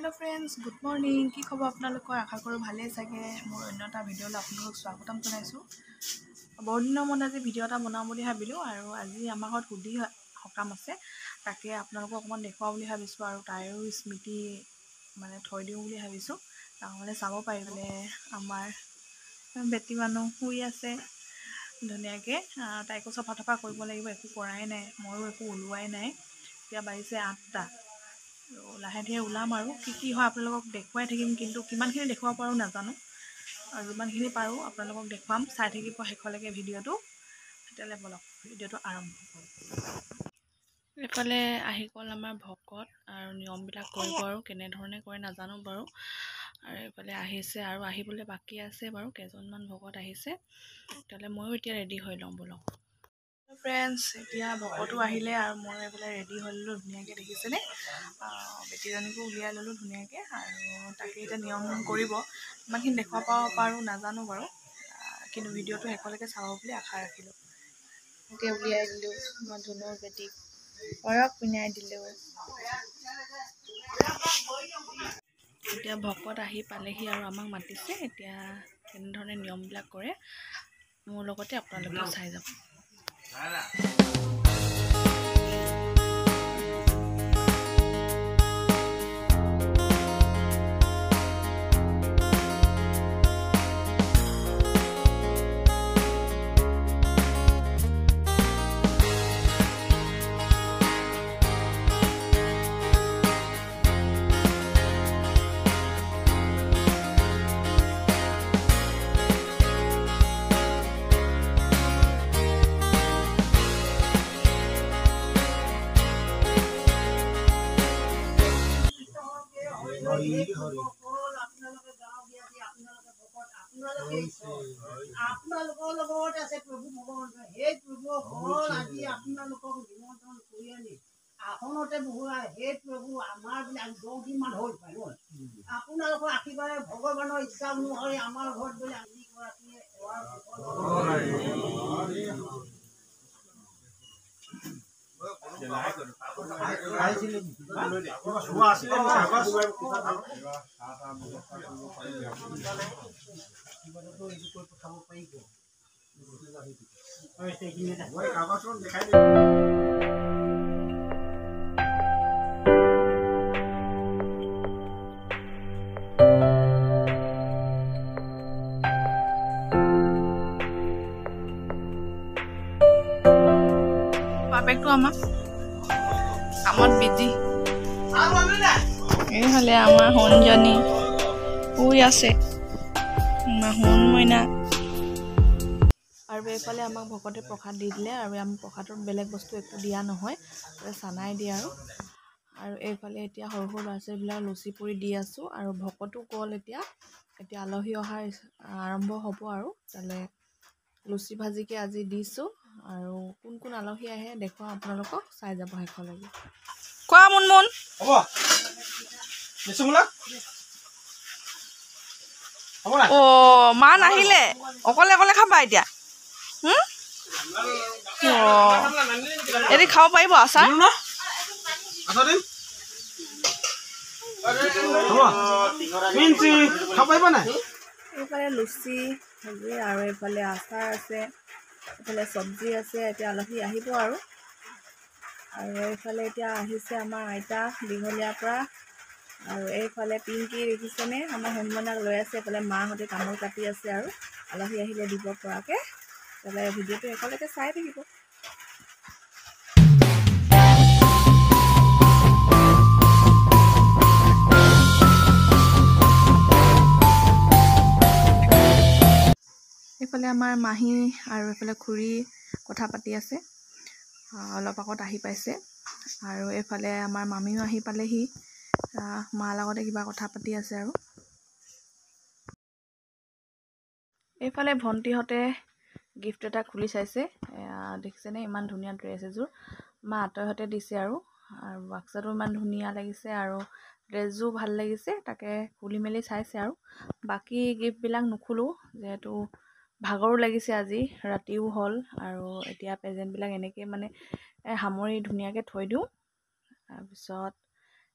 Hello friends good morning कि खबर आपनलोকৰ आशा करूँ भाले चागे मोर अन्य এটা ভিডিঅ'লৈ আপোনালোকক স্বাগতম জনাইছোঁ। বহুত দিনৰ মূৰত আজি ভিডিঅ' এটা বনাম বুলি ভাবিলোঁ আৰু আজি আমাৰ ঘৰত সুধি সকাম আছে তাকে আপোনালোকক অকমান দেখুৱাও বুলি ভাবিছোঁ আৰু তাইৰো স্মৃতি মানে থৈ দিওঁ বুলি ভাবিছোঁ। তাহলে চাব পাৰিলে আমাৰ বেটি মানুহ শুই আছে ধুনীয়াকৈ তাইকো চফা তফা কৰিব লাগিব একো কৰাই নাই ময়ো একো ওলোৱাই নাই। এতিয়া বাজিছে 8টা লাহে ধীৰে ওলাম আৰু কি হয় আপোনালোকক দেখুৱাই থাকিম কিন্তু কিমানখিনি দেখুৱাব পাৰোঁ নাজানো আৰু যিমানখিনি পাৰোঁ আপোনালোকক দেখুৱাম চাই থাকিব শেষলৈকে ভিডিঅ'টো। তেতিয়াহ'লে বলক ভিডিঅ'টো আৰম্ভ কৰোঁ। এফালে আহি গ'ল আমাৰ ভকত আৰু নিয়মবিলাক কৰিব আৰু কেনেধৰণে কৰে নাজানো বাৰু আৰু এফালে আহিছে আৰু আহিবলৈ বাকী আছে বাৰু কেইজনমান ভকত আহিছে। তেতিয়াহ'লে ময়ো এতিয়া ৰেডি হৈ লওঁ বলক। ফ্ৰেন্ডছ এতিয়া ভকতো আহিলে আৰু মই এইফালে ৰেডি হৈ ল'লোঁ ধুনীয়াকৈ দেখিছেনে বেটিজনীকো উলিয়াই ল'লোঁ ধুনীয়াকৈ আৰু তাকে এতিয়া নিয়ম কৰিব ইমানখিনি দেখুৱাব পাৰোঁ নাজানো বাৰু কিন্তু ভিডিঅ'টো শেষলৈকে চাব বুলি আশা ৰাখিলোঁ। এনেকৈ উলিয়াই দিলোঁ মই ধুনুৰ বেটিক পৰক পিন্ধাই দিলোঁ। এতিয়া ভকত আহি পালেহি আৰু আমাক মাতিছে এতিয়া কেনেধৰণে নিয়মবিলাক কৰে মোৰ লগতে আপোনালোকে চাই যাব। আপোনালোকৰ লগত আছে প্ৰভু ভগৱান হে প্ৰভু আজি আপোনালোকক নিমন্ত্ৰণ কৰি আনি আসনতে বহুৱাই হে প্ৰভু আমাৰ বিলাক 10 দিন মান হ'ল পাই আপোনালোকৰ আশীৰ্বাদে ভগৱানৰ ইচ্ছা অনুসৰি আমাৰ ঘৰত বোলে আজি গৰাকীয়ে বাপেকটো আমাৰ কামত বিজি এইফালে আমাৰ সোণজনী শুই আছে সোণ মইনা আৰু এইফালে আমাক ভকতে প্ৰসাদ দি দিলে আৰু আমি প্ৰসাদত বেলেগ বস্তু একো দিয়া নহয় চানাই দিয়ে আৰু এইফালে এতিয়া সৰু সৰু ল'ৰা ছোৱালীবিলাক লুচি পুৰি দি আছোঁ আৰু ভকতো গ'ল এতিয়া আলহী অহাৰ আৰম্ভ হ'ব আৰু তালে লুচি ভাজিকে আজি দিছোঁ আৰু কোন কোন আলহী আহে দেখুৱাম আপোনালোকক চাই যাব শেষলৈকে। কোৱা মুনমুন হ'ব মা নাহিলে অকলে অকলে খাবা এতিয়া এটি খাব পাৰিব আচাৰ এইফালে লুচি ভাজি আৰু এইফালে আচাৰ আছে এইফালে চব্জি আছে এতিয়া আলহী আহিব আৰু এইফালে এতিয়া আহিছে আমাৰ আইতা দীঘলীয়াৰ পৰা আৰু এইফালে পিংকি দেখিছেনে আমাৰ সোণমইনাক লৈ আছে এইফালে মাহঁতে তামোল কাটি আছে আৰু আলহী আহিলে দিব পৰাকৈ তাহলে ভিডিঅ'টো শেষলৈকে চাই থাকিব। এইফালে আমাৰ মাহী আৰু এইফালে খুৰী কথা পাতি আছে অলপ আগত আহি পাইছে আৰু এইফালে আমাৰ মামীও আহি পালেহি মাৰ লগতে কিবা কথা পাতি আছে আৰু এইফালে ভণ্টিহঁতে গিফ্ট এটা খুলি চাইছে দেখিছেনে ইমান ধুনীয়া ড্ৰেছ এযোৰ মা আঁতৰহঁতে দিছে আৰু বাক্সাটো ইমান ধুনীয়া লাগিছে আৰু ড্ৰেছযোৰ ভাল লাগিছে তাকে খুলি মেলি চাইছে আৰু বাকী গিফ্টবিলাক নুখুলোঁ যিহেতু ভাগৰো লাগিছে আজি ৰাতিও হ'ল আৰু এতিয়া প্ৰেজেণ্টবিলাক এনেকৈ মানে সামৰি ধুনীয়াকৈ থৈ দিওঁ তাৰপিছত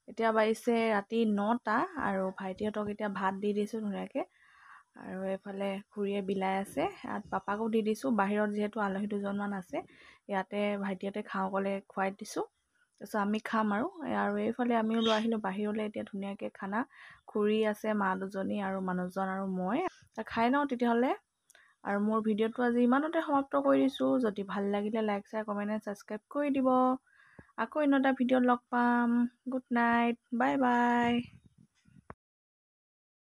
এতিয়া বাজিছে ৰাতি 9টা আৰু ভাইটিহঁতক এতিয়া ভাত দি দিছোঁ ধুনীয়াকৈ। আৰু এইফালে খুৰীয়ে বিলাই আছে, ইয়াত পাপাকো দি দিছোঁ। বাহিৰত যিহেতু আলহী দুজনমান আছে, ইয়াতে ভাইটিহঁতে খাওঁ ক'লে খুৱাই দিছোঁ। তাৰপিছত আমি খাম আৰু এইফালে আমিও লৈ আহিলোঁ বাহিৰলৈ। এতিয়া ধুনীয়াকৈ খানা, খুৰী আছে, মা দুজনী আৰু মানুহজন আৰু মই খাই লওঁ তেতিয়াহ'লে। আৰু মোৰ ভিডিঅ'টো আজি ইমানতে সমাপ্ত কৰি দিছোঁ। যদি ভাল লাগিলে like, share, comment and subscribe কৰি দিব। আকৌ অন্য এটা ভিডিঅ'ত লগ পাম। Good night, bye bye.